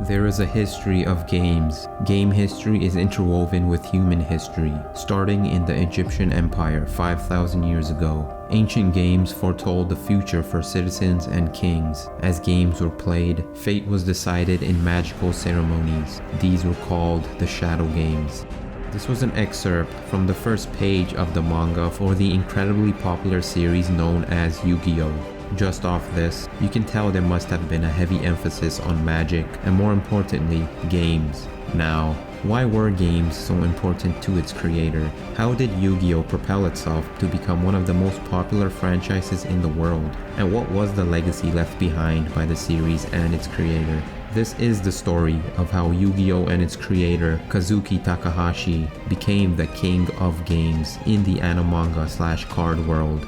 There is a history of games. Game history is interwoven with human history, starting in the Egyptian Empire 5,000 years ago. Ancient games foretold the future for citizens and kings. As games were played, fate was decided in magical ceremonies. These were called the Shadow Games. This was an excerpt from the first page of the manga for the incredibly popular series known as Yu-Gi-Oh! Just off this, you can tell there must have been a heavy emphasis on magic and, more importantly, games. Now, why were games so important to its creator? How did Yu-Gi-Oh! Propel itself to become one of the most popular franchises in the world? And what was the legacy left behind by the series and its creator? This is the story of how Yu-Gi-Oh! And its creator, Kazuki Takahashi, became the king of games in the anime/card world.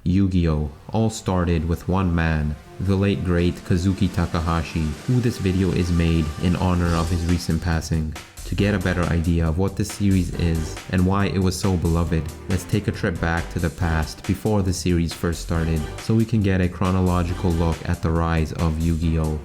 Yu-Gi-Oh! All started with one man, the late great Kazuki Takahashi, who this video is made in honor of his recent passing. To get a better idea of what this series is and why it was so beloved, let's take a trip back to the past before the series first started, so we can get a chronological look at the rise of Yu-Gi-Oh!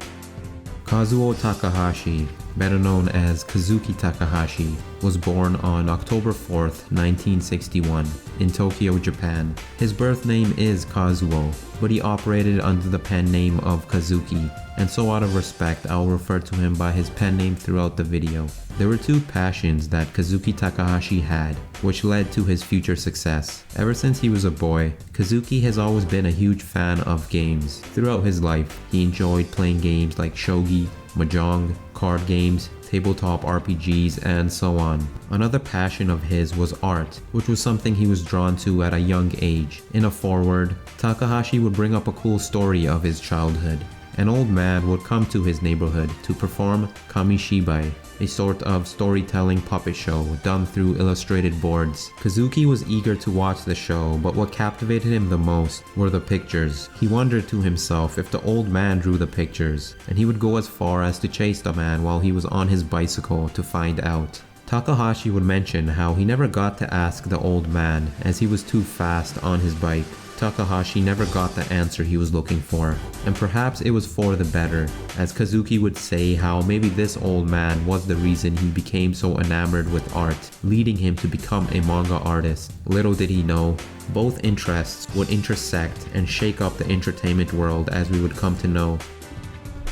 Kazuo Takahashi, better known as Kazuki Takahashi, was born on October 4th, 1961, in Tokyo, Japan. His birth name is Kazuo, but he operated under the pen name of Kazuki, and so out of respect I'll refer to him by his pen name throughout the video. There were two passions that Kazuki Takahashi had, which led to his future success. Ever since he was a boy, Kazuki has always been a huge fan of games. Throughout his life, he enjoyed playing games like shogi, mahjong, card games, tabletop RPGs, and so on. Another passion of his was art, which was something he was drawn to at a young age. In a foreword, Takahashi would bring up a cool story of his childhood. An old man would come to his neighborhood to perform kamishibai, a sort of storytelling puppet show done through illustrated boards. Kazuki was eager to watch the show, but what captivated him the most were the pictures. He wondered to himself if the old man drew the pictures, and he would go as far as to chase the man while he was on his bicycle to find out. Takahashi would mention how he never got to ask the old man as he was too fast on his bike. Takahashi never got the answer he was looking for, and perhaps it was for the better, as Kazuki would say how maybe this old man was the reason he became so enamored with art, leading him to become a manga artist. Little did he know, both interests would intersect and shake up the entertainment world as we would come to know.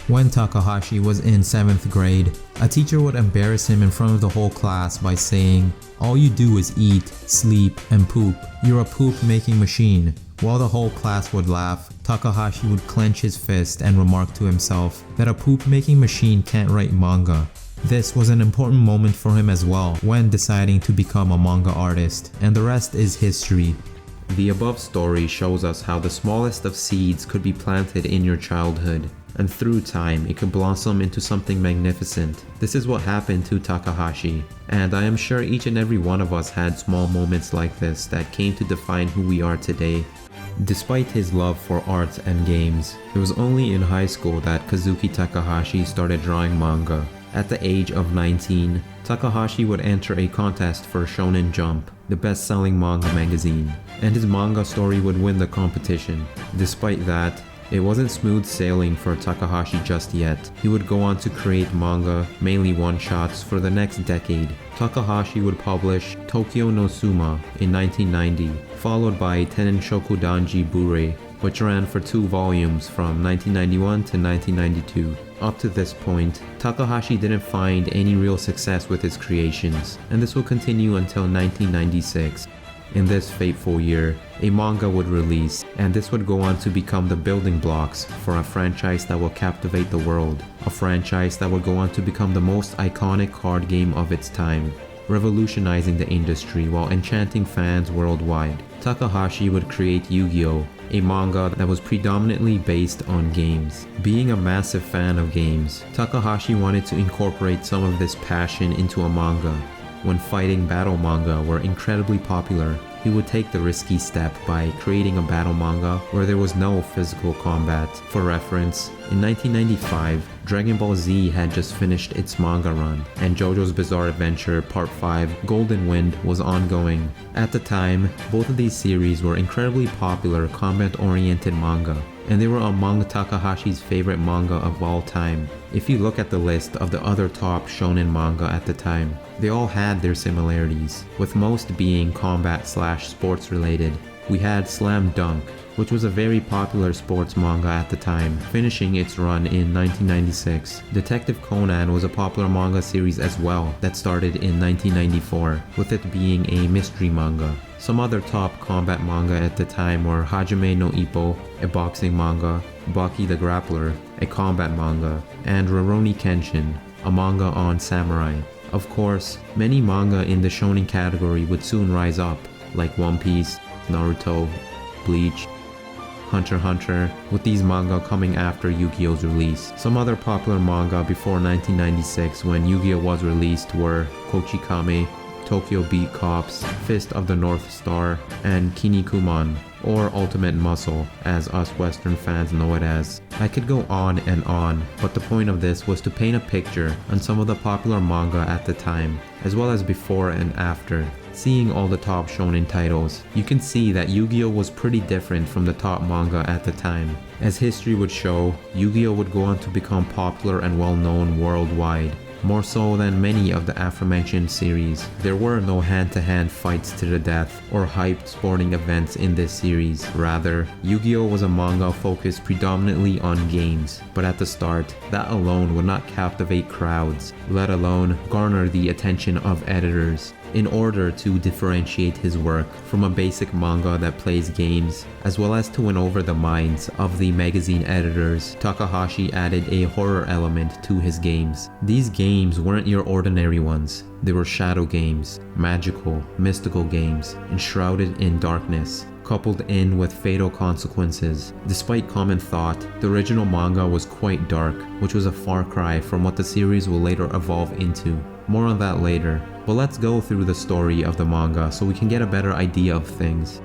When Takahashi was in 7th grade, a teacher would embarrass him in front of the whole class by saying, "All you do is eat, sleep, and poop. You're a poop-making machine." While the whole class would laugh, Takahashi would clench his fist and remark to himself that a poop-making machine can't write manga. This was an important moment for him as well when deciding to become a manga artist, and the rest is history. The above story shows us how the smallest of seeds could be planted in your childhood, and through time it could blossom into something magnificent. This is what happened to Takahashi, and I am sure each and every one of us had small moments like this that came to define who we are today. Despite his love for art and games, it was only in high school that Kazuki Takahashi started drawing manga. At the age of 19, Takahashi would enter a contest for Shonen Jump, the best-selling manga magazine, and his manga story would win the competition. Despite that, it wasn't smooth sailing for Takahashi just yet. He would go on to create manga, mainly one-shots, for the next decade. Takahashi would publish Tokyo no Suma in 1990, followed by Tennenshoku Danji Bure, which ran for 2 volumes from 1991 to 1992. Up to this point, Takahashi didn't find any real success with his creations, and this will continue until 1996. In this fateful year, a manga would release, and this would go on to become the building blocks for a franchise that will captivate the world. A franchise that would go on to become the most iconic card game of its time, revolutionizing the industry while enchanting fans worldwide. Takahashi would create Yu-Gi-Oh!, a manga that was predominantly based on games. Being a massive fan of games, Takahashi wanted to incorporate some of this passion into a manga. When fighting battle manga were incredibly popular, he would take the risky step by creating a battle manga where there was no physical combat. For reference, in 1995, Dragon Ball Z had just finished its manga run, and JoJo's Bizarre Adventure Part 5 Golden Wind was ongoing. At the time, both of these series were incredibly popular combat-oriented manga. and they were among Takahashi's favorite manga of all time. If you look at the list of the other top shonen manga at the time, they all had their similarities, with most being combat/sports related. We had Slam Dunk, which was a very popular sports manga at the time, finishing its run in 1996. Detective Conan was a popular manga series as well that started in 1994, with it being a mystery manga. Some other top combat manga at the time were Hajime no Ippo, a boxing manga, Baki the Grappler, a combat manga, and Rurouni Kenshin, a manga on samurai. Of course, many manga in the shonen category would soon rise up, like One Piece, Naruto, Bleach, Hunter x Hunter, with these manga coming after Yu-Gi-Oh's release. Some other popular manga before 1996 when Yu-Gi-Oh was released were Kochikame, Tokyo Beat Cops, Fist of the North Star, and Kinnikuman, or Ultimate Muscle, as us Western fans know it as. I could go on and on, but the point of this was to paint a picture on some of the popular manga at the time, as well as before and after. Seeing all the top shonen titles, you can see that Yu-Gi-Oh was pretty different from the top manga at the time. As history would show, Yu-Gi-Oh would go on to become popular and well known worldwide. More so than many of the aforementioned series. There were no hand-to-hand fights to the death or hyped sporting events in this series. Rather, Yu-Gi-Oh was a manga focused predominantly on games, but at the start, that alone would not captivate crowds, let alone garner the attention of editors. In order to differentiate his work from a basic manga that plays games, as well as to win over the minds of the magazine editors, Takahashi added a horror element to his games. These games weren't your ordinary ones. They were shadow games, magical, mystical games, enshrouded in darkness, coupled in with fatal consequences. Despite common thought, the original manga was quite dark, which was a far cry from what the series will later evolve into. More on that later, but let's go through the story of the manga so we can get a better idea of things.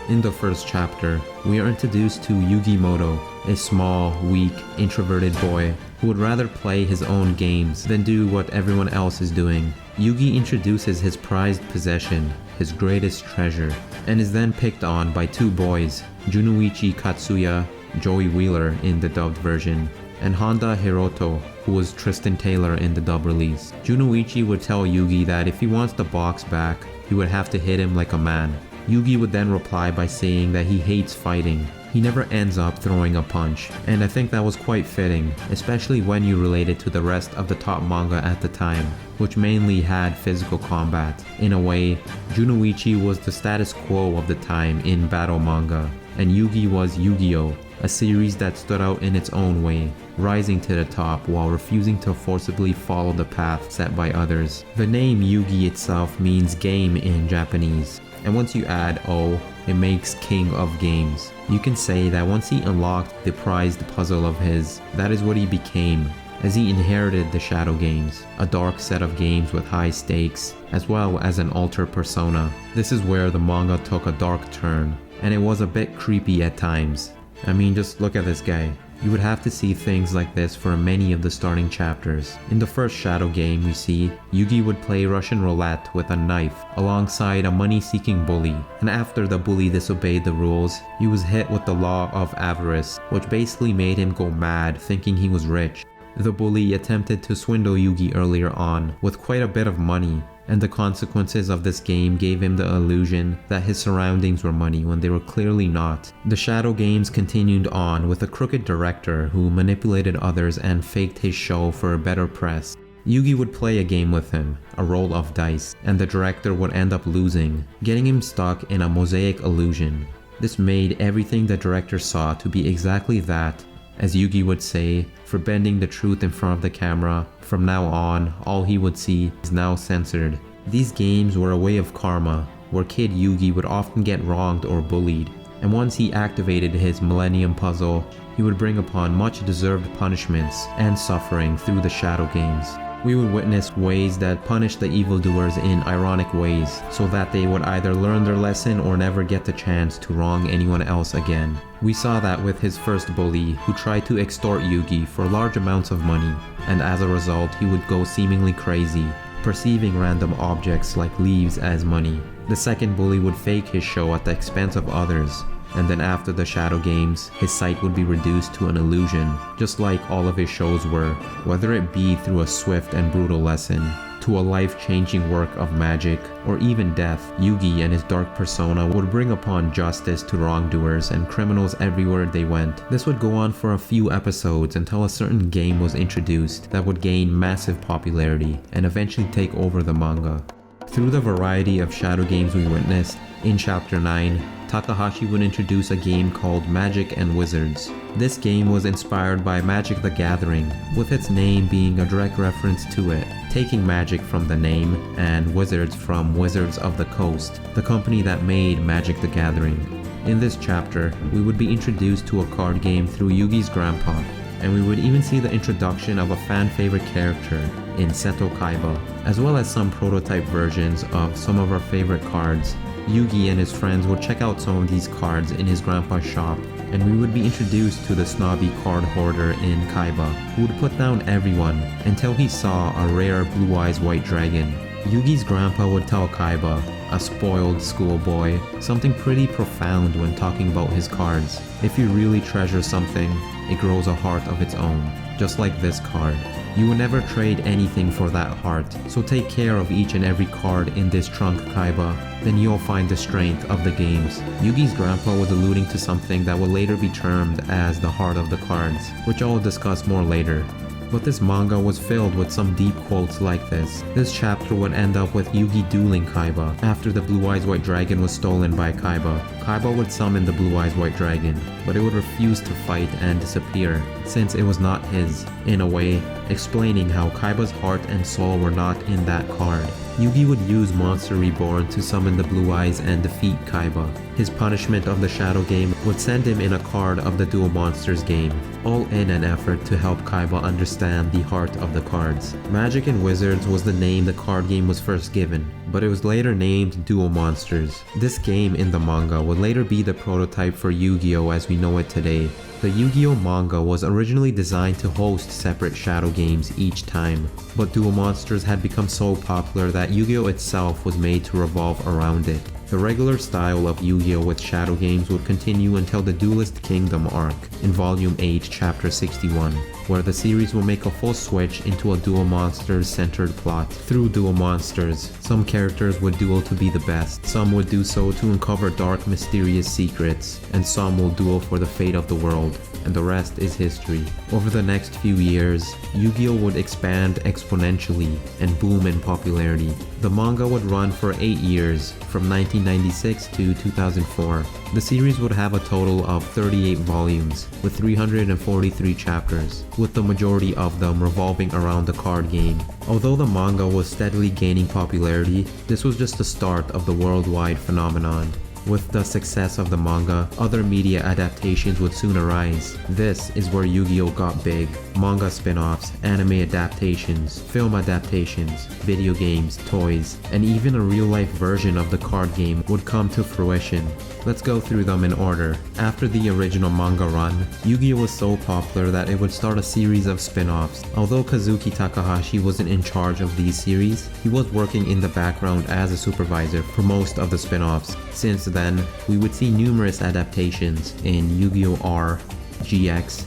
In the first chapter, we are introduced to Yugimoto, a small, weak, introverted boy who would rather play his own games than do what everyone else is doing. Yugi introduces his prized possession, his greatest treasure, and is then picked on by two boys, Junuichi Katsuya, Joey Wheeler in the dubbed version, and Honda Hiroto, who was Tristan Taylor in the dub release. Junuichi would tell Yugi that if he wants the box back, he would have to hit him like a man. Yugi would then reply by saying that he hates fighting. He never ends up throwing a punch, and I think that was quite fitting, especially when you relate it to the rest of the top manga at the time, which mainly had physical combat. In a way, Junuichi was the status quo of the time in battle manga, and Yugi was Yu-Gi-Oh, a series that stood out in its own way, rising to the top while refusing to forcibly follow the path set by others. The name Yugi itself means game in Japanese, and once you add O, it makes King of Games. You can say that once he unlocked the prized puzzle of his, that is what he became, as he inherited the Shadow Games, a dark set of games with high stakes, as well as an alter persona. This is where the manga took a dark turn, and it was a bit creepy at times. I mean, just look at this guy. You would have to see things like this for many of the starting chapters. In the first Shadow game we see, Yugi would play Russian roulette with a knife alongside a money-seeking bully, and after the bully disobeyed the rules, he was hit with the law of avarice, which basically made him go mad thinking he was rich. The bully attempted to swindle Yugi earlier on with quite a bit of money, and the consequences of this game gave him the illusion that his surroundings were money when they were clearly not. The Shadow Games continued on with a crooked director who manipulated others and faked his show for better press. Yugi would play a game with him, a roll of dice, and the director would end up losing, getting him stuck in a mosaic illusion. This made everything the director saw to be exactly that. As Yugi would say, for bending the truth in front of the camera, from now on, all he would see is now censored. These games were a way of karma, where Kid Yugi would often get wronged or bullied, and once he activated his Millennium Puzzle, he would bring upon much deserved punishments and suffering through the Shadow Games. We would witness ways that punish the evildoers in ironic ways, so that they would either learn their lesson or never get the chance to wrong anyone else again. We saw that with his first bully, who tried to extort Yugi for large amounts of money, and as a result he would go seemingly crazy, perceiving random objects like leaves as money. The second bully would fake his show at the expense of others, and then after the shadow games, his sight would be reduced to an illusion, just like all of his shows were, whether it be through a swift and brutal lesson, to a life-changing work of magic, or even death. Yugi and his dark persona would bring upon justice to wrongdoers and criminals everywhere they went. This would go on for a few episodes until a certain game was introduced that would gain massive popularity and eventually take over the manga. Through the variety of shadow games we witnessed, in Chapter 9, Takahashi would introduce a game called Magic and Wizards. This game was inspired by Magic the Gathering, with its name being a direct reference to it, taking magic from the name and wizards from Wizards of the Coast, the company that made Magic the Gathering. In this chapter, we would be introduced to a card game through Yugi's grandpa, and we would even see the introduction of a fan favorite character in Seto Kaiba, as well as some prototype versions of some of our favorite cards. Yugi and his friends would check out some of these cards in his grandpa's shop, and we would be introduced to the snobby card hoarder in Kaiba, who would put down everyone until he saw a rare Blue Eyes White Dragon. Yugi's grandpa would tell Kaiba, a spoiled schoolboy, something pretty profound when talking about his cards. If you really treasure something, it grows a heart of its own, just like this card. You will never trade anything for that heart, so take care of each and every card in this trunk, Kaiba, then you'll find the strength of the games. Yugi's grandpa was alluding to something that will later be termed as the heart of the cards, which I'll discuss more later. But this manga was filled with some deep quotes like this. This chapter would end up with Yugi dueling Kaiba. After the Blue Eyes White Dragon was stolen by Kaiba, Kaiba would summon the Blue Eyes White Dragon, but it would refuse to fight and disappear, since it was not his, in a way, explaining how Kaiba's heart and soul were not in that card. Yugi would use Monster Reborn to summon the Blue Eyes and defeat Kaiba. His punishment of the Shadow game would send him in a card of the Duel Monsters game, all in an effort to help Kaiba understand the heart of the cards. Magic and Wizards was the name the card game was first given, but it was later named Duel Monsters. This game in the manga would later be the prototype for Yu-Gi-Oh as we know it today. The Yu-Gi-Oh manga was originally designed to host separate shadow games each time, but Duel Monsters had become so popular that Yu-Gi-Oh itself was made to revolve around it. The regular style of Yu-Gi-Oh with shadow games would continue until the Duelist Kingdom arc in Volume 8, Chapter 61, where the series will make a full switch into a Duel Monsters centered plot. Through Duel Monsters, some characters would duel to be the best, some would do so to uncover dark mysterious secrets, and some will duel for the fate of the world, and the rest is history. Over the next few years, Yu-Gi-Oh would expand exponentially and boom in popularity. The manga would run for 8 years, from 1996 to 2004. The series would have a total of 38 volumes, with 343 chapters, with the majority of them revolving around the card game. Although the manga was steadily gaining popularity, this was just the start of the worldwide phenomenon. With the success of the manga, other media adaptations would soon arise. This is where Yu-Gi-Oh got big. Manga spin-offs, anime adaptations, film adaptations, video games, toys, and even a real-life version of the card game would come to fruition. Let's go through them in order. After the original manga run, Yu-Gi-Oh was so popular that it would start a series of spin-offs. Although Kazuki Takahashi wasn't in charge of these series, he was working in the background as a supervisor for most of the spin-offs. Since then, we would see numerous adaptations in Yu-Gi-Oh! R, GX,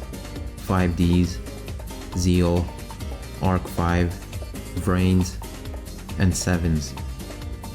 5Ds, Zeal, Arc 5, Vrains, and Sevens.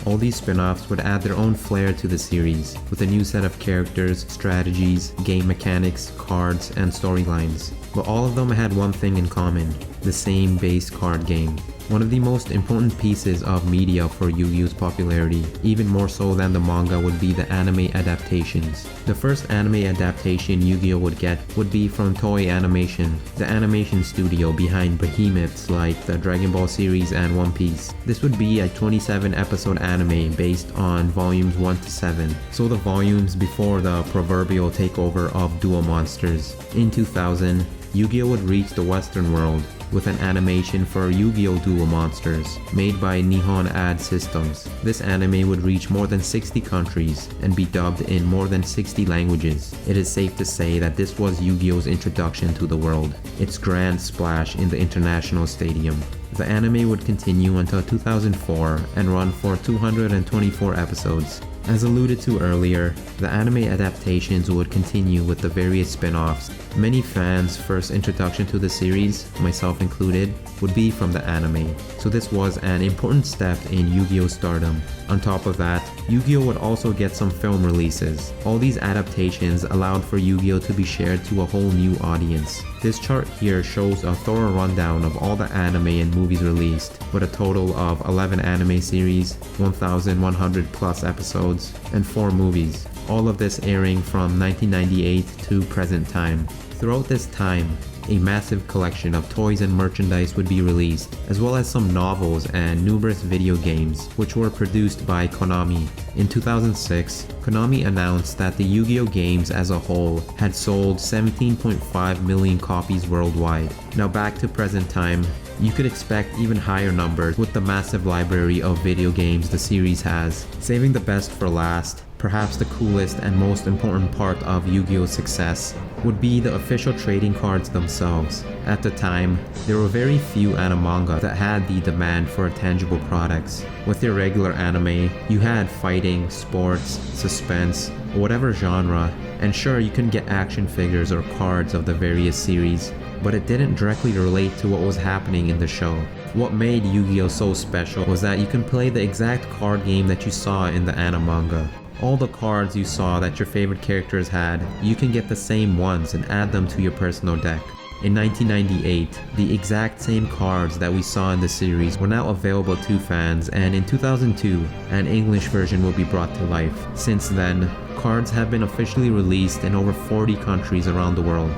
All these spin-offs would add their own flair to the series, with a new set of characters, strategies, game mechanics, cards, and storylines. But all of them had one thing in common: the same base card game. One of the most important pieces of media for Yu-Gi-Oh's popularity, even more so than the manga, would be the anime adaptations. The first anime adaptation Yu-Gi-Oh would get would be from Toei Animation, the animation studio behind behemoths like the Dragon Ball series and One Piece. This would be a 27-episode anime based on volumes 1 to 7, so the volumes before the proverbial takeover of Duel Monsters. In 2000, Yu-Gi-Oh would reach the Western world with an animation for Yu-Gi-Oh! Duel Monsters, made by Nihon Ad Systems. This anime would reach more than 60 countries and be dubbed in more than 60 languages. It is safe to say that this was Yu-Gi-Oh's introduction to the world, its grand splash in the international stadium. The anime would continue until 2004 and run for 224 episodes. As alluded to earlier, the anime adaptations would continue with the various spin-offs. Many fans' first introduction to the series, myself included, would be from the anime, so this was an important step in Yu-Gi-Oh stardom. On top of that, Yu-Gi-Oh would also get some film releases. All these adaptations allowed for Yu-Gi-Oh to be shared to a whole new audience. This chart here shows a thorough rundown of all the anime and movies released, with a total of 11 anime series, 1,100 plus episodes, and 4 movies. All of this airing from 1998 to present time. Throughout this time, a massive collection of toys and merchandise would be released, as well as some novels and numerous video games, which were produced by Konami. In 2006, Konami announced that the Yu-Gi-Oh games as a whole had sold 17.5 million copies worldwide. Now back to present time, you could expect even higher numbers with the massive library of video games the series has. Saving the best for last, perhaps the coolest and most important part of Yu-Gi-Oh's success would be the official trading cards themselves. At the time, there were very few anime that had the demand for tangible products. With your regular anime, you had fighting, sports, suspense, or whatever genre, and sure, you can get action figures or cards of the various series, but it didn't directly relate to what was happening in the show. What made Yu-Gi-Oh so special was that you can play the exact card game that you saw in the anime. All the cards you saw that your favorite characters had, you can get the same ones and add them to your personal deck. In 1998, the exact same cards that we saw in the series were now available to fans, and in 2002, an English version will be brought to life. Since then, cards have been officially released in over 40 countries around the world.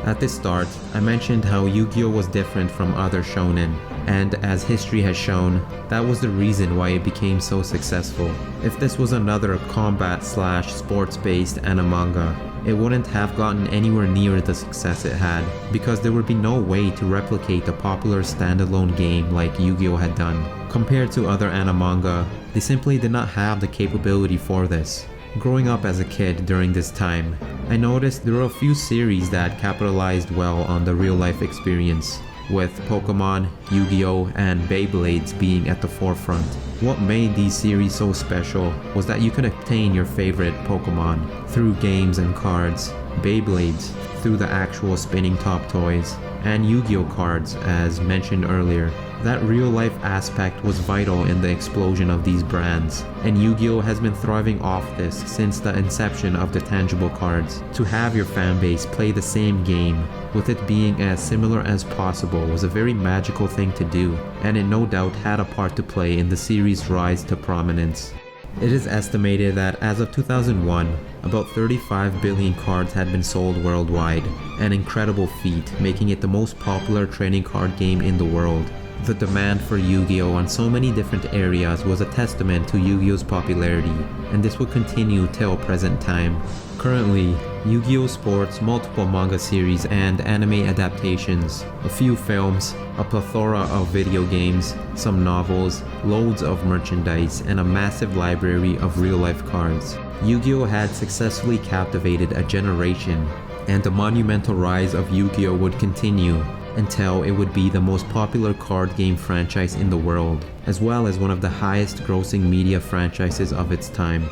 At the start, I mentioned how Yu-Gi-Oh was different from other shonen, and as history has shown, that was the reason why it became so successful. If this was another combat/sports-based anime, it wouldn't have gotten anywhere near the success it had, because there would be no way to replicate a popular standalone game like Yu-Gi-Oh had done. Compared to other anime, they simply did not have the capability for this. Growing up as a kid during this time, I noticed there were a few series that capitalized well on the real-life experience, with Pokemon, Yu-Gi-Oh, and Beyblades being at the forefront. What made these series so special was that you could obtain your favorite Pokemon through games and cards, Beyblades through the actual spinning top toys, and Yu-Gi-Oh cards as mentioned earlier. That real-life aspect was vital in the explosion of these brands, and Yu-Gi-Oh has been thriving off this since the inception of the tangible cards. To have your fanbase play the same game, with it being as similar as possible, was a very magical thing to do, and it no doubt had a part to play in the series' rise to prominence. It is estimated that as of 2001, about 35 billion cards had been sold worldwide, an incredible feat, making it the most popular trading card game in the world. The demand for Yu-Gi-Oh on so many different areas was a testament to Yu-Gi-Oh's popularity, and this will continue till present time. Currently, Yu-Gi-Oh sports multiple manga series and anime adaptations, a few films, a plethora of video games, some novels, loads of merchandise, and a massive library of real-life cards. Yu-Gi-Oh had successfully captivated a generation, and the monumental rise of Yu-Gi-Oh would continue until it would be the most popular card game franchise in the world, as well as one of the highest grossing media franchises of its time.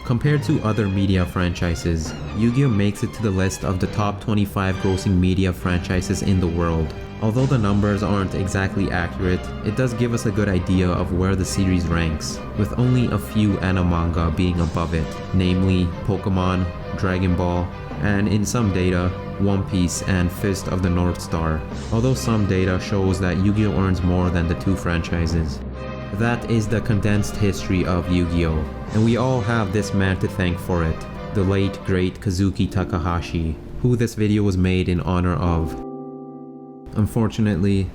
Compared to other media franchises, Yu-Gi-Oh makes it to the list of the top 25 grossing media franchises in the world. Although the numbers aren't exactly accurate, it does give us a good idea of where the series ranks, with only a few anime being above it, namely Pokemon, Dragon Ball, and in some data, One Piece and Fist of the North Star, although some data shows that Yu-Gi-Oh earns more than the two franchises. That is the condensed history of Yu-Gi-Oh, and we all have this man to thank for it, the late great Kazuki Takahashi, who this video was made in honor of. Unfortunately,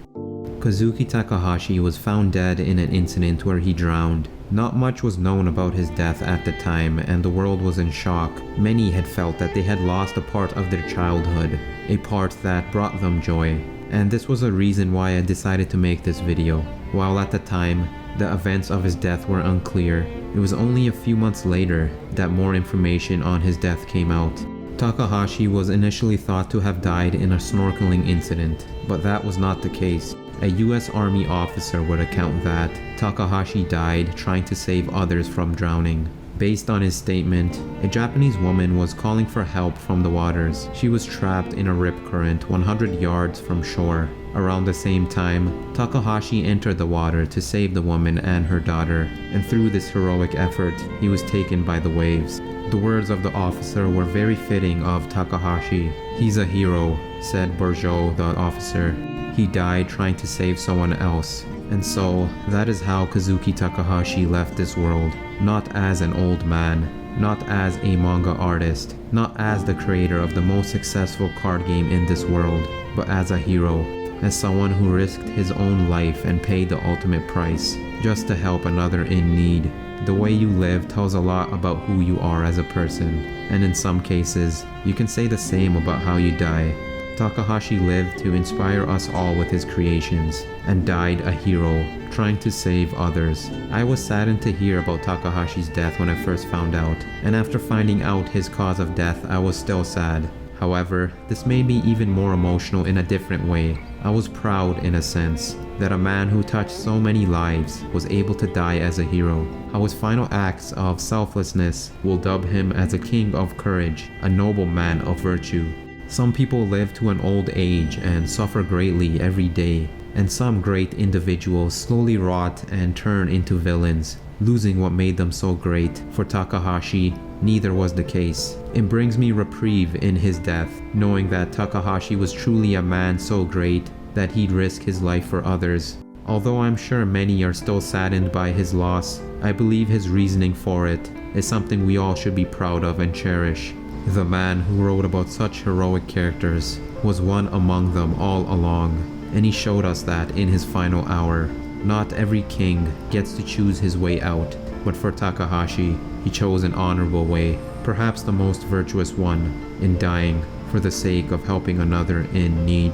Kazuki Takahashi was found dead in an incident where he drowned. Not much was known about his death at the time, and the world was in shock. Many had felt that they had lost a part of their childhood, a part that brought them joy. And this was a reason why I decided to make this video. While at the time, the events of his death were unclear, it was only a few months later that more information on his death came out. Takahashi was initially thought to have died in a snorkeling incident, but that was not the case. A US Army officer would account that Takahashi died trying to save others from drowning. Based on his statement, a Japanese woman was calling for help from the waters. She was trapped in a rip current 100 yards from shore. Around the same time, Takahashi entered the water to save the woman and her daughter, and through this heroic effort, he was taken by the waves. The words of the officer were very fitting of Takahashi. "He's a hero," said Bourgeot, the officer. "He died trying to save someone else." And so, that is how Kazuki Takahashi left this world. Not as an old man, not as a manga artist, not as the creator of the most successful card game in this world, but as a hero, as someone who risked his own life and paid the ultimate price, just to help another in need. The way you live tells a lot about who you are as a person, and in some cases, you can say the same about how you die. Takahashi lived to inspire us all with his creations, and died a hero, trying to save others. I was saddened to hear about Takahashi's death when I first found out, and after finding out his cause of death, I was still sad. However, this made me even more emotional in a different way. I was proud, in a sense, that a man who touched so many lives was able to die as a hero. How his final acts of selflessness will dub him as a king of courage, a noble man of virtue. Some people live to an old age and suffer greatly every day, and some great individuals slowly rot and turn into villains, losing what made them so great. For Takahashi, neither was the case. It brings me reprieve in his death, knowing that Takahashi was truly a man so great that he'd risk his life for others. Although I'm sure many are still saddened by his loss, I believe his reasoning for it is something we all should be proud of and cherish. The man who wrote about such heroic characters was one among them all along, and he showed us that in his final hour. Not every king gets to choose his way out, but for Takahashi, he chose an honorable way, perhaps the most virtuous one, in dying for the sake of helping another in need.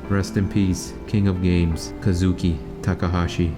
Rest in peace, King of Games, Kazuki Takahashi.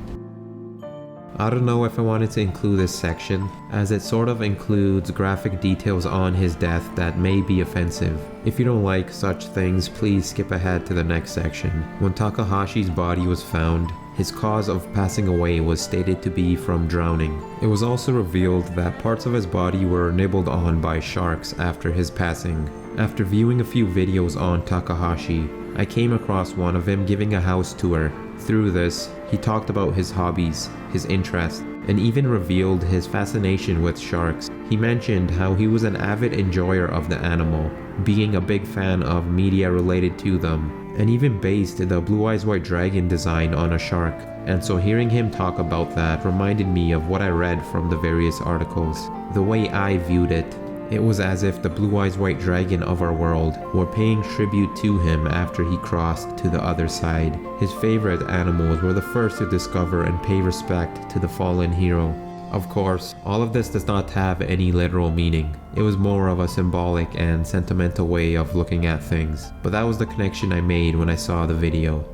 I don't know if I wanted to include this section, as it sort of includes graphic details on his death that may be offensive. If you don't like such things, please skip ahead to the next section. When Takahashi's body was found, his cause of passing away was stated to be from drowning. It was also revealed that parts of his body were nibbled on by sharks after his passing. After viewing a few videos on Takahashi, I came across one of him giving a house tour. Through this, he talked about his hobbies, his interests, and even revealed his fascination with sharks. He mentioned how he was an avid enjoyer of the animal, being a big fan of media related to them, and even based the Blue Eyes White Dragon design on a shark. And so hearing him talk about that reminded me of what I read from the various articles. The way I viewed it, it was as if the Blue Eyes White Dragon of our world were paying tribute to him after he crossed to the other side. His favorite animals were the first to discover and pay respect to the fallen hero. Of course, all of this does not have any literal meaning. It was more of a symbolic and sentimental way of looking at things, but that was the connection I made when I saw the video.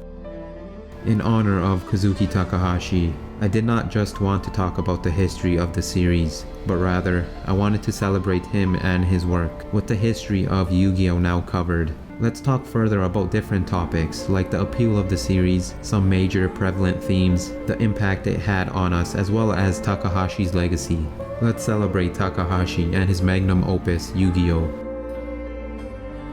In honor of Kazuki Takahashi, I did not just want to talk about the history of the series, but rather, I wanted to celebrate him and his work. With the history of Yu-Gi-Oh now covered, let's talk further about different topics like the appeal of the series, some major prevalent themes, the impact it had on us, as well as Takahashi's legacy. Let's celebrate Takahashi and his magnum opus, Yu-Gi-Oh!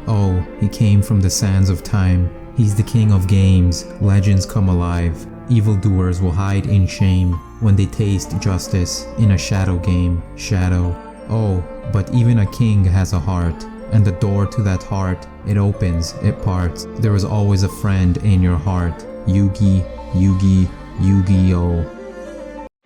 Oh, he came from the sands of time. He's the king of games, legends come alive. Evildoers will hide in shame when they taste justice in a shadow game. Shadow. Oh, but even a king has a heart, and the door to that heart, it opens, it parts. There is always a friend in your heart. Yugi, Yugi, Yu-Gi-Oh!